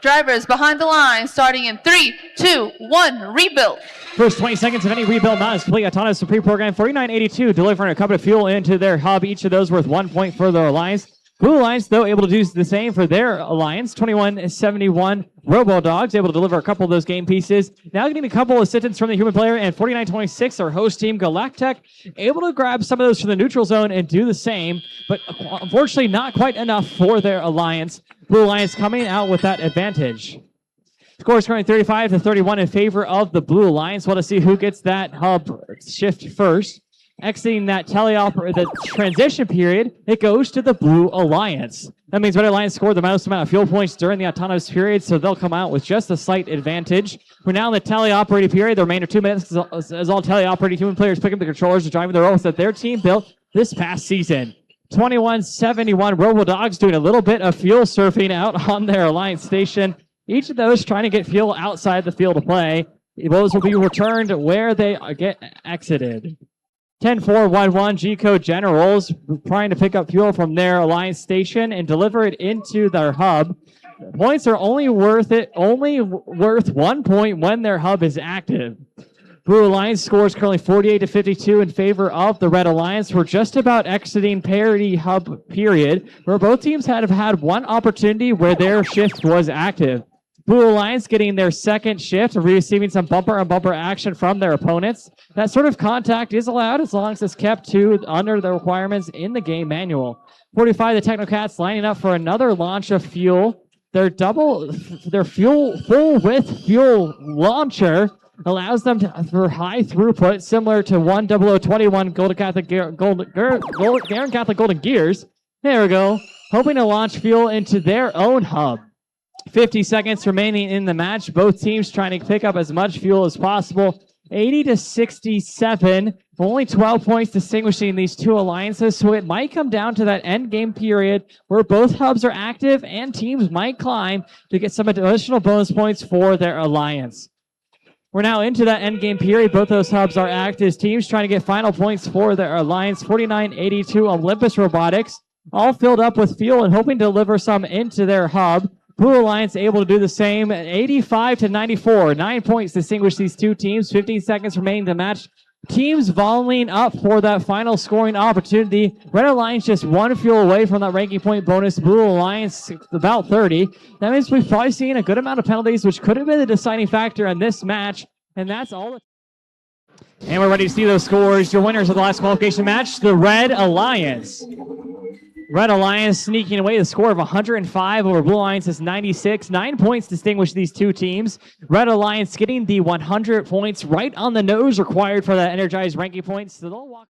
Drivers behind the line, starting in 3, 2, 1, rebuild. First 20 seconds of any rebuild not is complete. Autonomous pre-program 4982, delivering a cup of fuel into their hub. Each of those worth 1 point for their alliance. Blue Alliance, though, able to do the same for their alliance. 2171 Robo-Dogs, able to deliver a couple of those game pieces. Now getting a couple of assistance from the human player, and 4926, our host team, Galactech, able to grab some of those from the neutral zone and do the same, but unfortunately not quite enough for their alliance. Blue Alliance coming out with that advantage. Score is currently 35-31 in favor of the Blue Alliance. We'll see who gets that hub shift first. Exiting that the transition period, it goes to the Blue Alliance. That means Red Alliance scored the most amount of fuel points during the autonomous period, so they'll come out with just a slight advantage. We're now in the teleoperating period. The remainder 2 minutes as all teleoperating human players pick up the controllers and driving the robots that their team built this past season. 2171 Robo-Dogs doing a little bit of fuel surfing out on their Alliance station. Each of those trying to get fuel outside the field of play. Those will be returned where they get exited. 10411 G-Code Generals trying to pick up fuel from their Alliance station and deliver it into their hub. Points are only worth 1 point when their hub is active. Blue Alliance scores currently 48-52 in favor of the Red Alliance. We're just about exiting parity hub period, where both teams have had one opportunity where their shift was active. Blue Alliance getting their second shift, receiving some bumper-on-bumper action from their opponents. That sort of contact is allowed as long as it's kept to under the requirements in the game manual. 45, the Technocats lining up for another launch of fuel. Their full width fuel launcher allows them for high throughput, similar to 10021 Golden Catholic Golden Gears. There we go. Hoping to launch fuel into their own hub. 50 seconds remaining in the match. Both teams trying to pick up as much fuel as possible. 80-67. Only 12 points distinguishing these two alliances, so it might come down to that end game period where both hubs are active and teams might climb to get some additional bonus points for their alliance. We're now into that end game period. Both those hubs are active. Teams trying to get final points for their alliance. 49-82 Olympus Robotics, all filled up with fuel and hoping to deliver some into their hub. Blue Alliance able to do the same. 85-94. 9 points distinguish these two teams. 15 seconds remaining to match. Teams volleying up for that final scoring opportunity. Red Alliance just 1 fuel away from that ranking point bonus. Blue Alliance about 30. That means we've probably seen a good amount of penalties, which could have been the deciding factor in this match. And that's all. And we're ready to see those scores. Your winners of the last qualification match, the Red Alliance. Red Alliance sneaking away the score of 105 over Blue Alliance's 96. 9 points distinguish these two teams. Red Alliance getting the 100 points right on the nose required for that energized ranking points. So they'll walk.